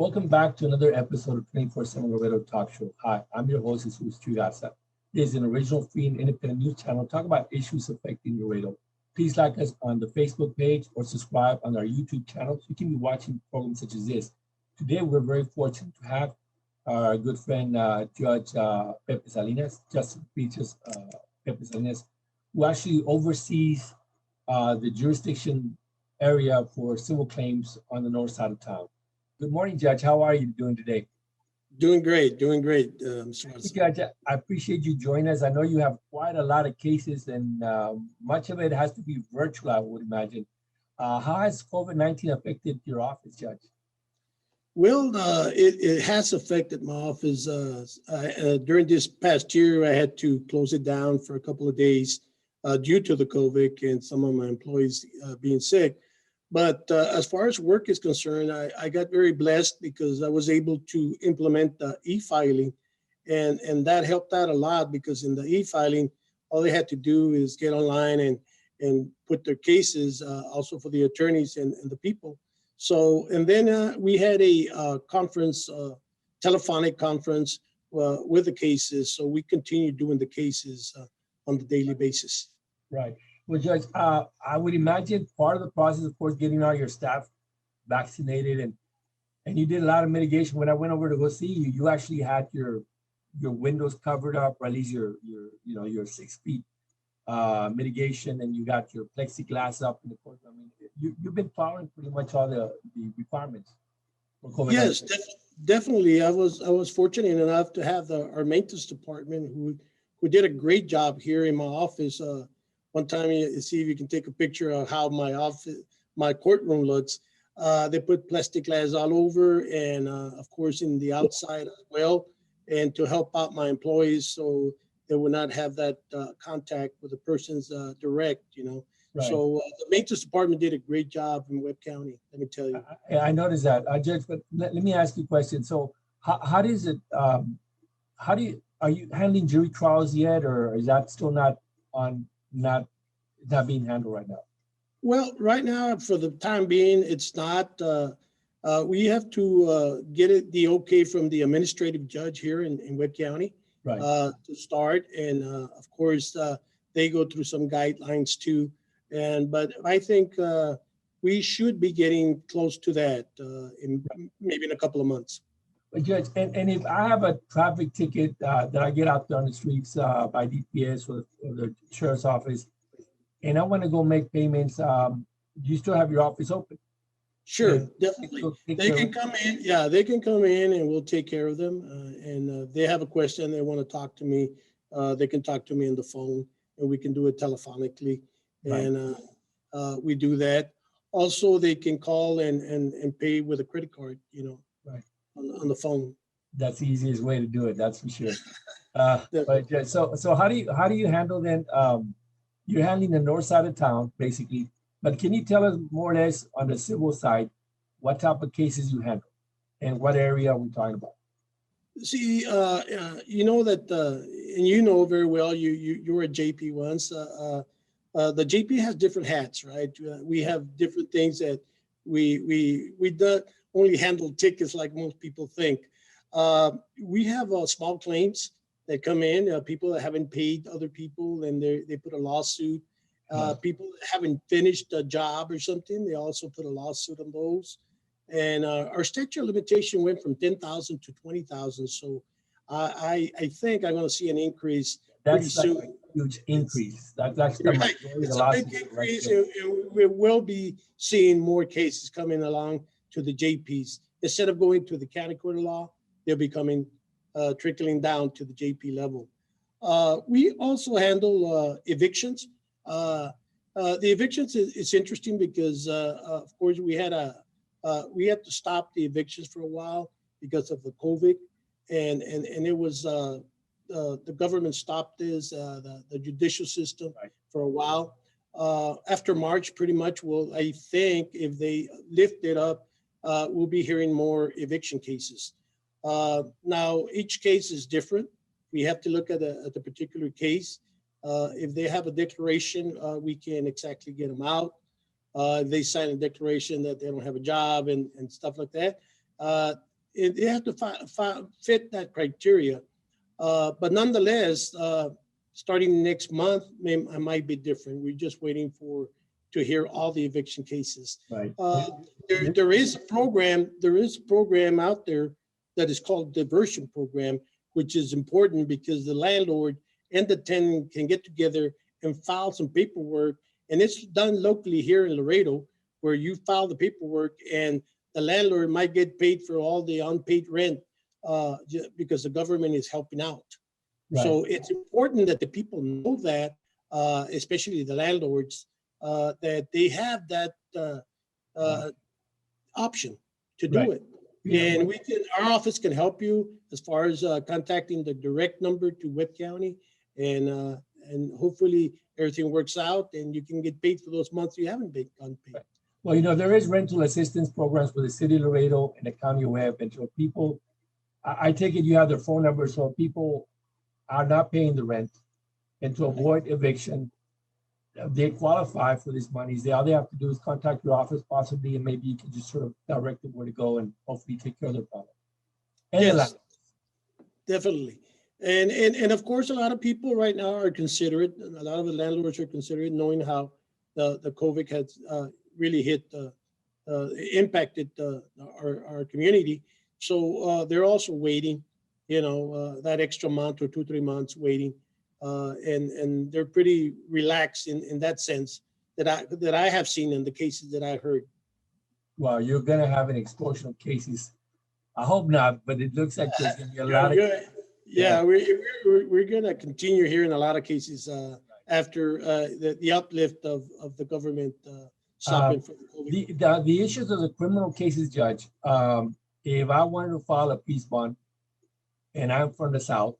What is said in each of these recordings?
Welcome back to another episode of 24/7 Laredo Talk Show. Hi, I'm your host, Jesus Chugasa. This is an original free and independent news channel talking about issues affecting Laredo. Please like us on the Facebook page or subscribe on our YouTube channel so you can be watching programs such as this. Today, we're very fortunate to have our good friend, Judge Pepe Salinas, Justice Peaches Pepe Salinas, who actually oversees the jurisdiction area for civil claims on the north side of town. Good morning, Judge. How are you doing today? Doing great, Mr. Hey, Watson. Judge, I appreciate you joining us. I know you have quite a lot of cases, and much of it has to be virtual, I would imagine. How has COVID-19 affected your office, Judge? Well, it has affected my office. During this past year, I had to close it down for a couple of days due to the COVID and some of my employees being sick. But as far as work is concerned, I got very blessed because I was able to implement the e-filing, and that helped out a lot because in the e-filing, all they had to do is get online and put their cases, also for the attorneys and the people. So, and then we had a conference, telephonic conference with the cases. So we continue doing the cases on the daily basis. Right. Well, Judge, I would imagine part of the process, of course, getting all your staff vaccinated, and you did a lot of mitigation. When I went over to go see you, you actually had your windows covered up, or at least your 6 feet mitigation, and you got your plexiglass up in the court. I mean, you've been following pretty much all the requirements for COVID-19. Yes, definitely. I was fortunate enough to have our maintenance department who did a great job here in my office. One time, you see if you can take a picture of how my courtroom looks. They put plastic glass all over, and of course in the outside as well, and to help out my employees so they would not have that contact with the person's direct. Right. So the maintenance department did a great job in Webb County. Let me tell you. I noticed that, Judge. But let me ask you a question. So, how does it? Are you handling jury trials yet, or is that still not being handled right now? Well, right now, for the time being, it's not. We have to get the okay from the administrative judge here in Webb County, Right. To start, and of course, they go through some guidelines too. But I think we should be getting close to that maybe in a couple of months. But Judge, and if I have a traffic ticket that I get out there on the streets by DPS or the sheriff's office, and I want to go make payments, do you still have your office open? Sure, Yeah. definitely. Take They care can of- come in. Yeah, they can come in and we'll take care of them. And they have a question, they want to talk to me. They can talk to me on the phone and we can do it telephonically. Right. And we do that. Also, they can call and pay with a credit card, Right. on the phone. That's the easiest way to do it. That's for sure. Definitely. But Judge, so how do you handle then? You're handling the north side of town basically, but can you tell us more or less on the civil side what type of cases you handle and what area are we talking about? See, you know that, and you know very well, you were a JP once. The JP has different hats, right? We have different things that we don't only handle tickets like most people think. We have small claims that come in, people that haven't paid other people and they put a lawsuit. People that haven't finished a job or something, they also put a lawsuit on those. And our statute of limitation went from 10,000 to 20,000. So I think I'm going to see an increase pretty That's like soon. a huge increase. That's actually the Right. majority of It's the a big lawsuits increase. right And we will be seeing more cases coming along to the JPs. Instead of going to the county court of law, they'll be coming, trickling down to the JP level. We also handle evictions. The evictions is interesting because, of course, we had to stop the evictions for a while because of the COVID, and it was the government stopped this, the judicial system Right. for a while. After March, pretty much, I think if they lift it up, we'll be hearing more eviction cases. Now, each case is different. We have to look at the particular case. If they have a declaration, we can exactly get them out. If they sign a declaration that they don't have a job and stuff like that, they have to fit that criteria. But nonetheless, starting next month, I might be different. We're just waiting to hear all the eviction cases. Right. There is a program out there that is called diversion program, which is important because the landlord and the tenant can get together and file some paperwork. And it's done locally here in Laredo, where you file the paperwork and the landlord might get paid for all the unpaid rent because the government is helping out. Right. So it's important that the people know that, especially the landlords, that they have that option to do it. Yeah. And our office can help you as far as contacting the direct number to Webb County, and hopefully everything works out and you can get paid for those months you haven't been unpaid. Right. Well, there is rental assistance programs with the city of Laredo and the county of Webb, and so people, I take it you have their phone number, so people are not paying the rent, and to avoid eviction, they qualify for these monies. All they have to do is contact your office possibly, and maybe you can just sort of direct them where to go and hopefully take care of their problem. And yes, definitely. And of course, a lot of people right now are considerate. A lot of the landlords are considerate, knowing how the COVID has really impacted our community. So they're also waiting, that extra month or 2-3 months waiting. And they're pretty relaxed in that sense that I have seen in the cases that I heard. Well, you're going to have an explosion of cases. I hope not, but it looks like there's going to be a lot of. Yeah, we're going to continue hearing a lot of cases after the uplift of the government stopping for COVID. The issues of the criminal cases, Judge. If I wanted to file a peace bond, and I'm from the south,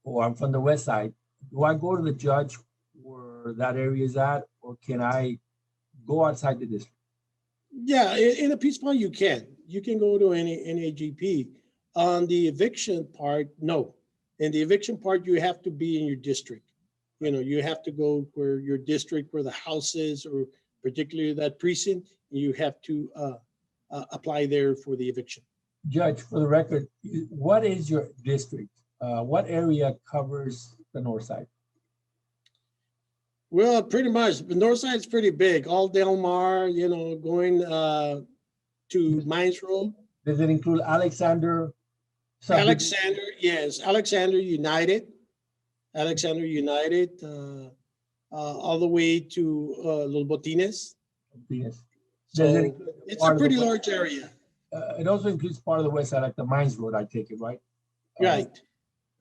or I'm from the west side, do I go to the judge where that area is at, or can I go outside the district? Yeah, in a peace bond, you can. You can go to any NAGP. On the eviction part, no. In the eviction part, you have to be in your district. You have to go where your district, where the house is, or particularly that precinct, you have to apply there for the eviction. Judge, for the record, what is your district? What area covers the north side? Well, pretty much. The north side is pretty big. All Del Mar, going to Mines Road. Does it include Alexander? Alexander, yes. Alexander United, all the way to Los Botines. Yes. So it's a pretty large area. It also includes part of the west side, like the Mines Road, I take it, right? Right.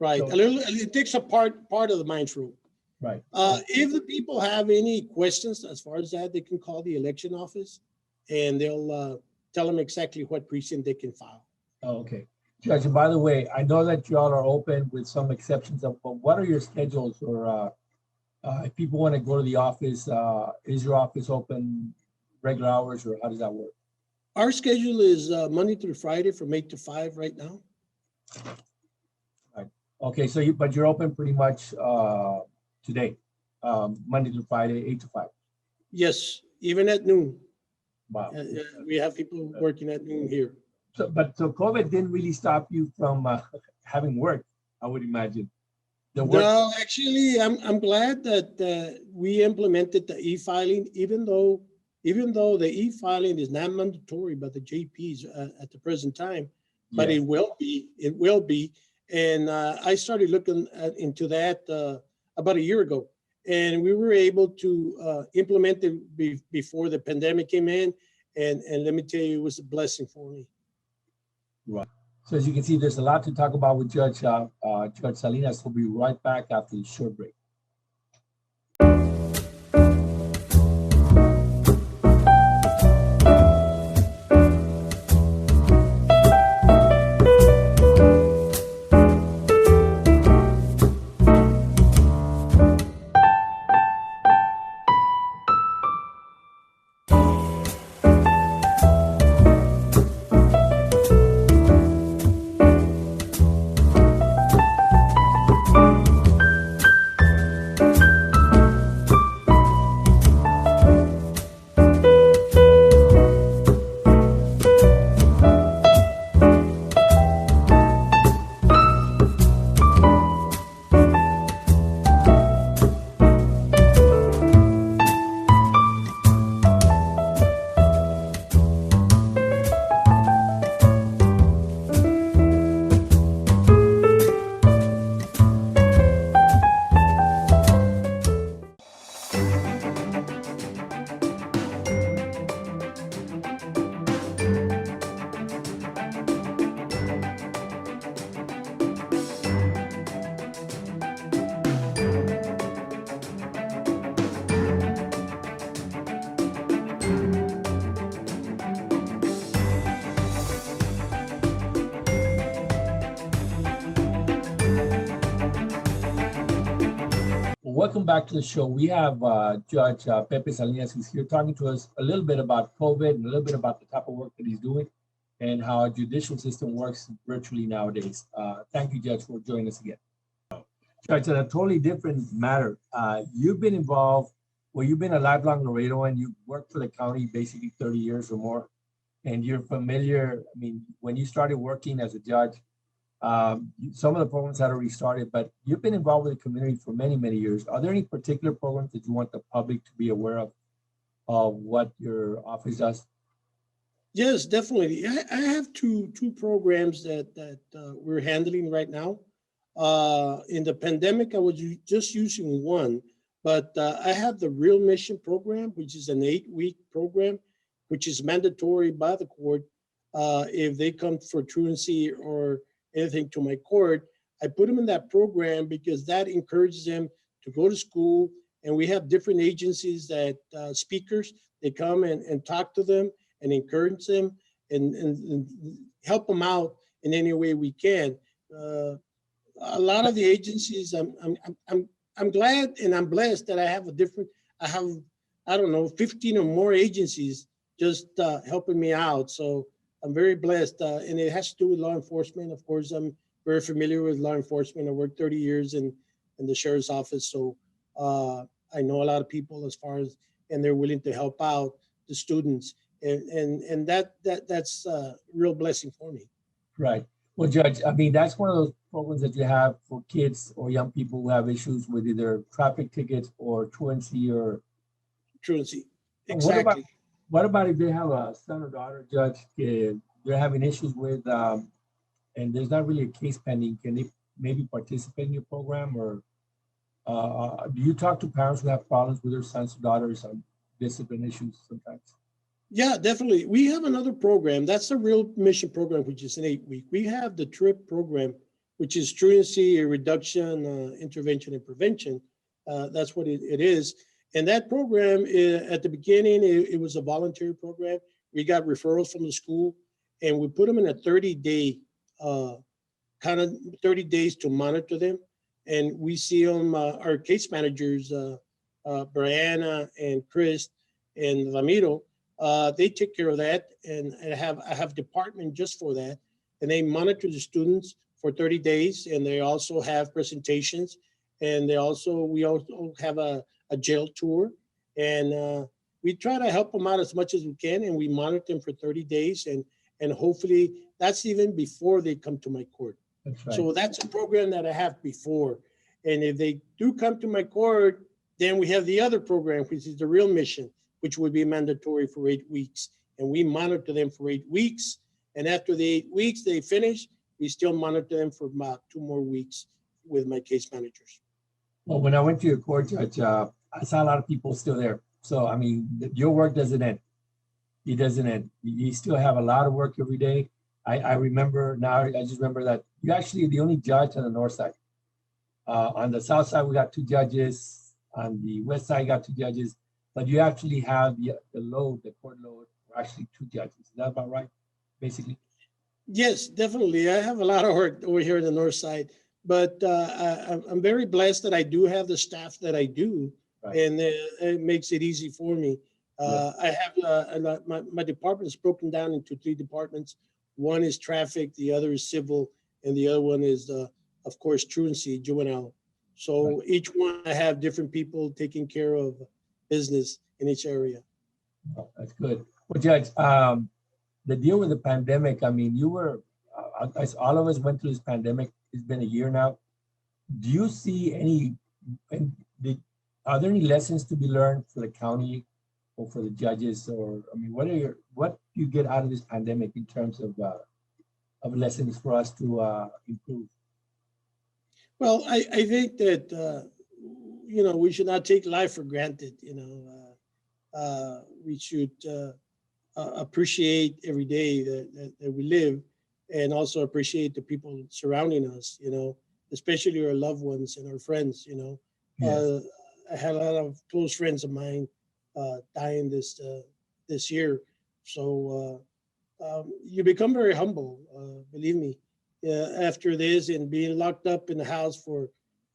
So, it takes a part of the Mines Road. Right. If the people have any questions as far as that, they can call the election office, and they'll tell them exactly what precinct they can file. Oh, okay. Judge, by the way, I know that y'all are open with some exceptions, but what are your schedules, or if people want to go to the office, is your office open regular hours, or how does that work? Our schedule is Monday through Friday from 8 to 5 right now. Right. Okay, so but you're open pretty much today, Monday through Friday, 8 to 5. Yes, even at noon. Wow. We have people working at noon here. So COVID didn't really stop you from having work, I would imagine. No, actually, I'm glad that we implemented the e-filing, even though the e-filing is not mandatory by the JPs at the present time, but it will be. And I started looking into that about a year ago, and we were able to implement it before the pandemic came in. And let me tell you, it was a blessing for me. Right. So as you can see, there's a lot to talk about with Judge Salinas. We'll be right back after the short break. welcome back to the show. We have Judge Pepe Salinas, who's here talking to us a little bit about COVID and a little bit about the type of work that he's doing and how our judicial system works virtually nowadays. Thank you, Judge, for joining us again. Judge, on a totally different matter, you've been involved, well, you've been a lifelong Laredoan. You've worked for the county basically 30 years or more, and you're familiar. I mean, when you started working as a judge, some of the programs had already started, but you've been involved with the community for many, many years. Are there any particular programs that you want the public to be aware of what your office does? Yes, definitely. I have two programs that we're handling right now. In the pandemic, I was just using one, but I have the Real Mission program, which is an 8-week program, which is mandatory by the court. If they come for truancy or anything to my court, I put them in that program because that encourages them to go to school. And we have different agencies that speakers, they come and talk to them and encourage them and help them out in any way we can. A lot of the agencies, I'm glad and I'm blessed that I have I don't know, 15 or more agencies just helping me out. So I'm very blessed, and it has to do with law enforcement. Of course, I'm very familiar with law enforcement. I worked 30 years in the sheriff's office, so I know a lot of people as far as, and they're willing to help out the students, and that's a real blessing for me. Right. Well, Judge, I mean, that's one of those programs that you have for kids or young people who have issues with either traffic tickets or truancy or truancy. Exactly. What about if they have a son or daughter, Judge, they're having issues with, and there's not really a case pending? Can they maybe participate in your program, or do you talk to parents who have problems with their sons or daughters on discipline issues sometimes? Yeah, definitely. We have another program. That's the Real Mission program, which is an 8-week. We have the TRIP program, which is truancy reduction, intervention, and prevention. That's what it is. And that program, at the beginning, it was a voluntary program. We got referrals from the school, and we put them in a 30-day, kind of 30 days to monitor them. And we see them, our case managers, Brianna and Chris and Ramiro, they take care of that. And I have department just for that. And they monitor the students for 30 days. And they also have presentations. And we also have a jail tour, and we try to help them out as much as we can, and we monitor them for 30 days, and hopefully that's even before they come to my court. That's right. So that's a program that I have before, and if they do come to my court, then we have the other program, which is the Real Mission, which would be mandatory for 8 weeks, and we monitor them for 8 weeks, and after the 8 weeks they finish, we still monitor them for about 2 more weeks with my case managers. Well, when I went to your court, Judge, I saw a lot of people still there. So, I mean, your work doesn't end. It doesn't end. You still have a lot of work every day. I remember now, I just remember that you're actually the only judge on the north side. On the south side, we got 2 judges. On the west side, you got 2 judges. But you actually have the court load, actually 2 judges. Is that about right, basically? Yes, definitely. I have a lot of work over here on the north side. But I'm very blessed that I do have the staff that I do, right. And it makes it easy for me. Yeah. I have my department is broken down into 3 departments. One is traffic, the other is civil, and the other one is, of course, truancy, juvenile. So right. Each one I have different people taking care of business in each area. Oh, that's good. Well, Judge, the deal with the pandemic, I mean, you were, all of us went through this pandemic. It's been a year now. Do you see are there any lessons to be learned for the county or for the judges? Or, I mean, what do you get out of this pandemic in terms of lessons for us to improve? Well, I think that, we should not take life for granted. We should appreciate every day that we live, and also appreciate the people surrounding us, especially our loved ones and our friends, Yes. I had a lot of close friends of mine dying this year. So you become very humble, believe me, after this, and being locked up in the house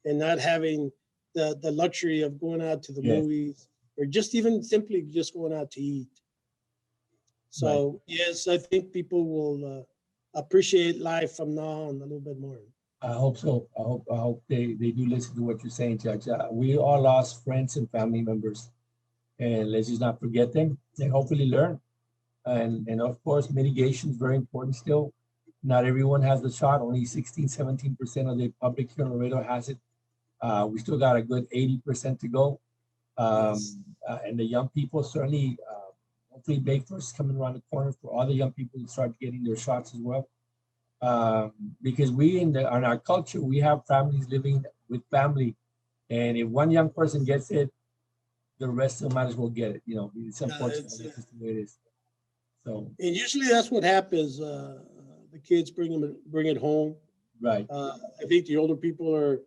and not having the luxury of going out to the Yes. movies or just even simply just going out to eat. So yes, I think people will appreciate life from now on a little bit more. I hope so. I hope they do listen to what you're saying, Judge. We all lost friends and family members, and let's just not forget them and hopefully learn. And of course, mitigation is very important still. Not everyone has the shot. Only 16, 17% of the public here in Laredo has it. We still got a good 80% to go. Yes. And the young people certainly, hopefully May 1st coming around the corner for all the young people to start getting their shots as well. Because we in our culture, we have families living with family. And if one young person gets it, the rest of them might as well get it. You know, it's unfortunate. it's, That's just the way it is. So, And usually that's what happens. The kids bring it home. right. I think the older people are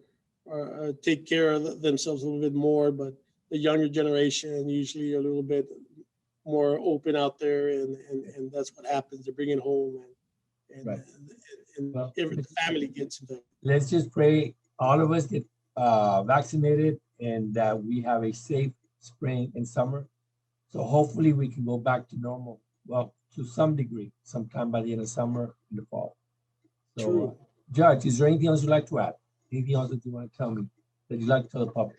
take care of themselves a little bit more, but the younger generation usually are a little bit more open out there, and that's what happens. They bring it home, and Right. Well, every family gets infected. Let's just pray all of us get vaccinated and that we have a safe spring and summer. So hopefully we can go back to normal. Well, to some degree, sometime by the end of summer in the fall. So, True. Judge, is there anything else you'd like to add? Anything else that you want to tell me that you'd like to tell the public?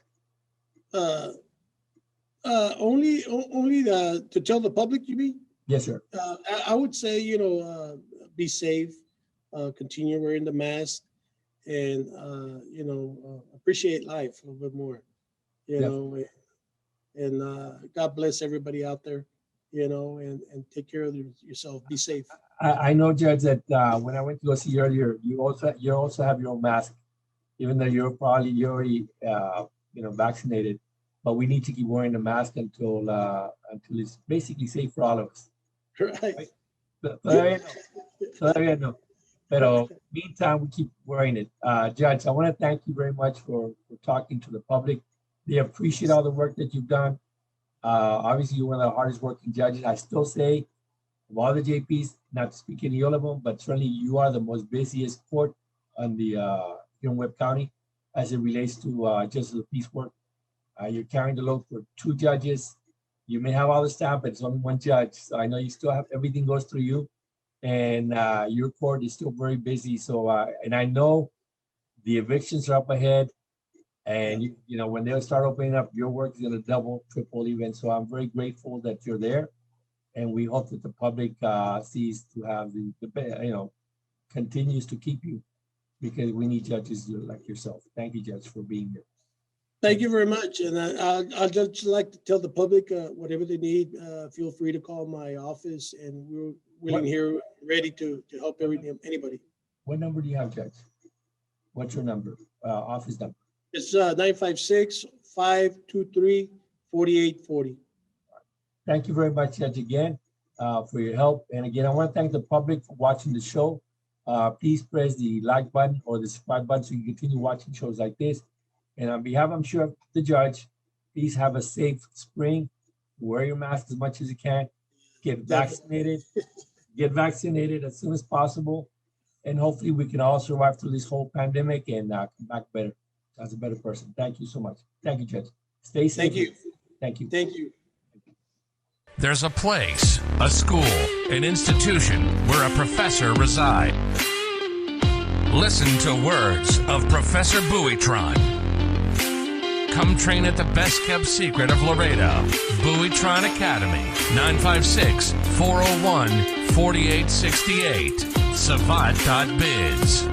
Only to tell the public, you mean? Yes, sir. I would say, be safe, continue wearing the mask, and appreciate life a little bit more. And God bless everybody out there. And take care of yourself. Be safe. I know, Judge, that when I went to go see you earlier, you also have your own mask, even though you're already vaccinated. But we need to keep wearing the mask until it's basically safe for all of us. Right. Todavía no. Pero meantime, we keep wearing it. Judge, I want to thank you very much for talking to the public. They appreciate all the work that you've done. Obviously, you're one of the hardest working judges. I still say, of all the JPs, not to speak any of them, but certainly you are the most busiest court on the here in Webb County as it relates to justice of the peace work. You're carrying the load for 2 judges. You may have all the staff, but it's only 1 judge. So I know you still have everything goes through you, and your court is still very busy. So and I know the evictions are up ahead. And when they'll start opening up, your work is going to double, triple even. So I'm very grateful that you're there, and we hope that the public sees to have the continues to keep you, because we need judges like yourself. Thank you, Judge, for being here. Thank you very much. And I'd just like to tell the public whatever they need, feel free to call my office, and we're willing here, ready to help anybody. What number do you have, Judge? What's your number? Office number? It's 956-523-4840. Thank you very much, Judge, again, for your help. And again, I want to thank the public for watching the show. Please press the like button or the subscribe button so you can continue watching shows like this. And on behalf, I'm sure, of the judge, please have a safe spring. Wear your mask as much as you can. Get vaccinated. Get vaccinated as soon as possible. And hopefully we can all survive through this whole pandemic and come back better as a better person. Thank you so much. Thank you, Judge. Stay safe. Thank you. Thank you. Thank you. There's a place, a school, an institution where a professor resides. Listen to words of Professor Buitron. Come train at the best-kept secret of Laredo, Buitron Academy, 956-401-4868, savat.biz.